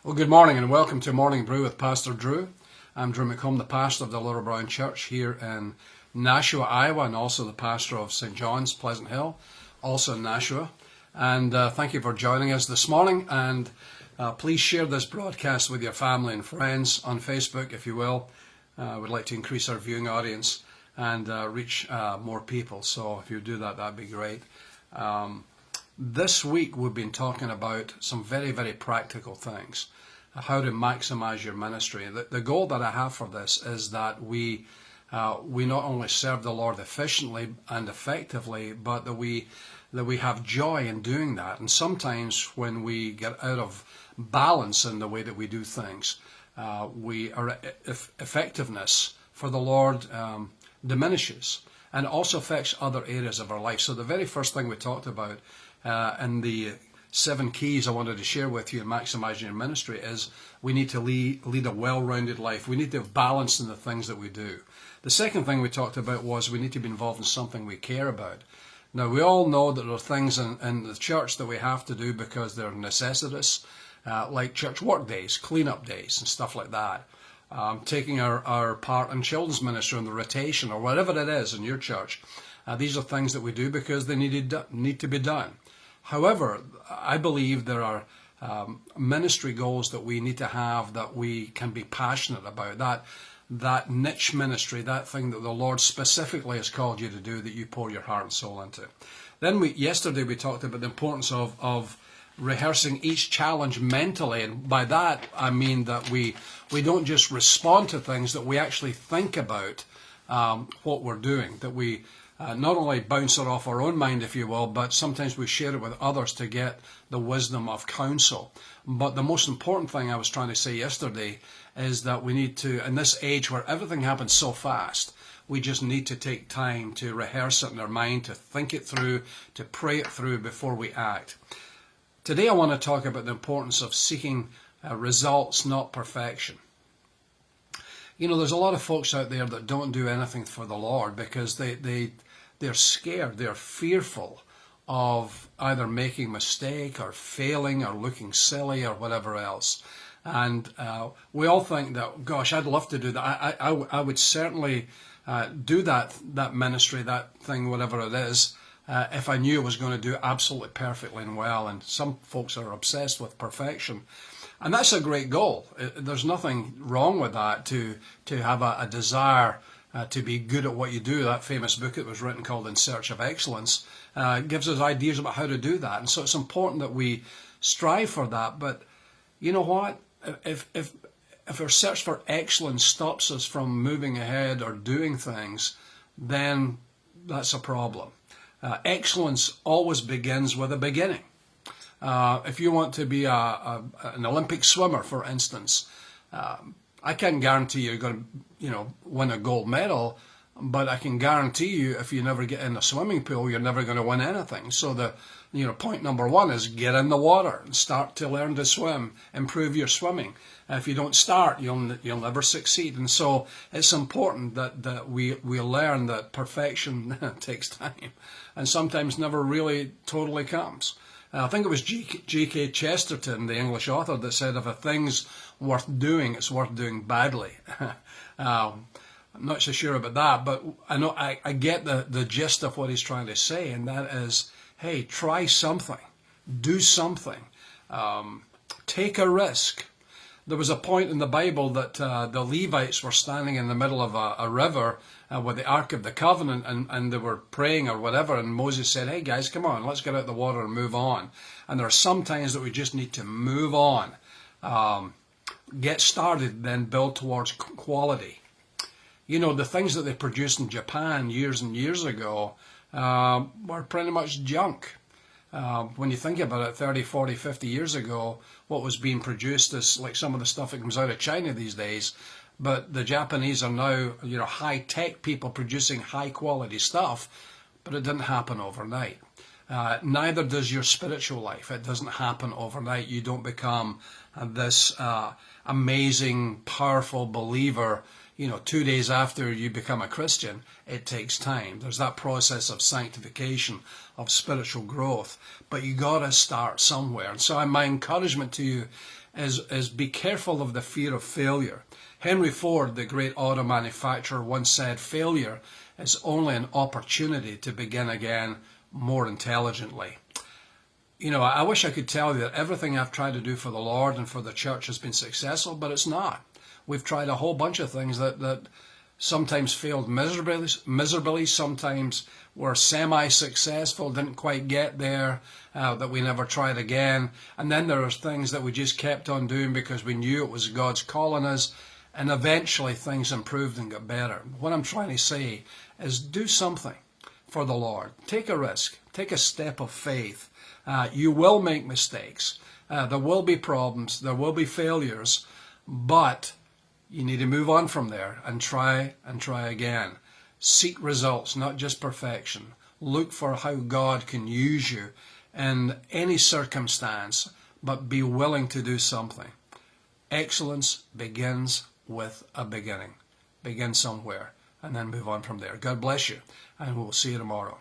Well, good morning and welcome to Morning Brew with Pastor Drew. I'm Drew McHolm, the pastor of the Little Brown Church here in Nashua, Iowa, and also the pastor of St. John's, Pleasant Hill, also in Nashua. And thank you for joining us this morning. And please share this broadcast with your family and friends on Facebook, if you will. We'd like to increase our viewing audience and reach more people. So if you do that, that'd be great. This week we've been talking about some very, very practical things, how to maximize your ministry. The goal that I have for this is that we not only serve the Lord efficiently and effectively, but that we have joy in doing that. And sometimes when we get out of balance in the way that we do things, our effectiveness for the Lord diminishes, and also affects other areas of our life. So the very first thing we talked about and the 7 keys I wanted to share with you in maximizing your ministry is we need to lead a well-rounded life. We need to have balance in the things that we do. The second thing we talked about was we need to be involved in something we care about. Now, we all know that there are things in the church that we have to do because they're necessitous, like church work days, clean-up days, and stuff like that. Taking our part in children's ministry and the rotation or whatever it is in your church. These are things that we do because they need to be done. However, I believe there are ministry goals that we need to have that we can be passionate about. That niche ministry, that thing that the Lord specifically has called you to do, that you pour your heart and soul into. Then yesterday we talked about the importance of rehearsing each challenge mentally, and by that I mean that we don't just respond to things, that we actually think about what we're doing, that we not only bounce it off our own mind, if you will, but sometimes we share it with others to get the wisdom of counsel. But the most important thing I was trying to say yesterday is that we need to, in this age where everything happens so fast, we just need to take time to rehearse it in our mind, to think it through, to pray it through before we act. Today I want to talk about the importance of seeking results, not perfection. You know, there's a lot of folks out there that don't do anything for the Lord because they're scared, they're fearful of either making a mistake or failing or looking silly or whatever else. And we all think that, gosh, I'd love to do that. I would certainly do that ministry, that thing, whatever it is, if I knew I was going to do it absolutely perfectly and well. And some folks are obsessed with perfection. And that's a great goal. There's nothing wrong with that, to have a desire to be good at what you do. That famous book that was written called In Search of Excellence gives us ideas about how to do that. And so it's important that we strive for that. But you know what? If our search for excellence stops us from moving ahead or doing things, then that's a problem. Excellence always begins with a beginning. If you want to be an Olympic swimmer, for instance, I can't guarantee you're going to, win a gold medal, but I can guarantee you if you never get in a swimming pool, you're never going to win anything. So point number 1 is get in the water and start to learn to swim, improve your swimming. If you don't start, you'll never succeed. And so it's important that we learn that perfection takes time and sometimes never really totally comes. I think it was G.K. Chesterton, the English author, that said if a thing's worth doing, it's worth doing badly. I'm not so sure about that, but I know I get the gist of what he's trying to say, and that is, hey, try something, do something, take a risk. There was a point in the Bible that the Levites were standing in the middle of a river with the Ark of the Covenant, and they were praying or whatever, and Moses said, hey guys, come on, let's get out the water and move on. And there are some times that we just need to move on, get started, then build towards quality. You know, the things that they produced in Japan years and years ago were pretty much junk. When you think about it, 30, 40, 50 years ago, what was being produced is like some of the stuff that comes out of China these days. But the Japanese are now, high-tech people producing high-quality stuff, but it didn't happen overnight. Neither does your spiritual life. It doesn't happen overnight. You don't become this amazing, powerful believer 2 days after you become a Christian. It takes time. There's that process of sanctification, of spiritual growth. But you got to start somewhere. And so my encouragement to you is be careful of the fear of failure. Henry Ford, the great auto manufacturer, once said, failure is only an opportunity to begin again more intelligently. You know, I wish I could tell you that everything I've tried to do for the Lord and for the church has been successful, but it's not. We've tried a whole bunch of things that sometimes failed miserably, sometimes were semi-successful, didn't quite get there, that we never tried again. And then there are things that we just kept on doing because we knew it was God's calling us, and eventually things improved and got better. What I'm trying to say is do something for the Lord. Take a risk. Take a step of faith. You will make mistakes. There will be problems. There will be failures. But you need to move on from there and try again. Seek results, not just perfection. Look for how God can use you in any circumstance, but be willing to do something. Excellence begins with a beginning. Begin somewhere and then move on from there. God bless you, and we'll see you tomorrow.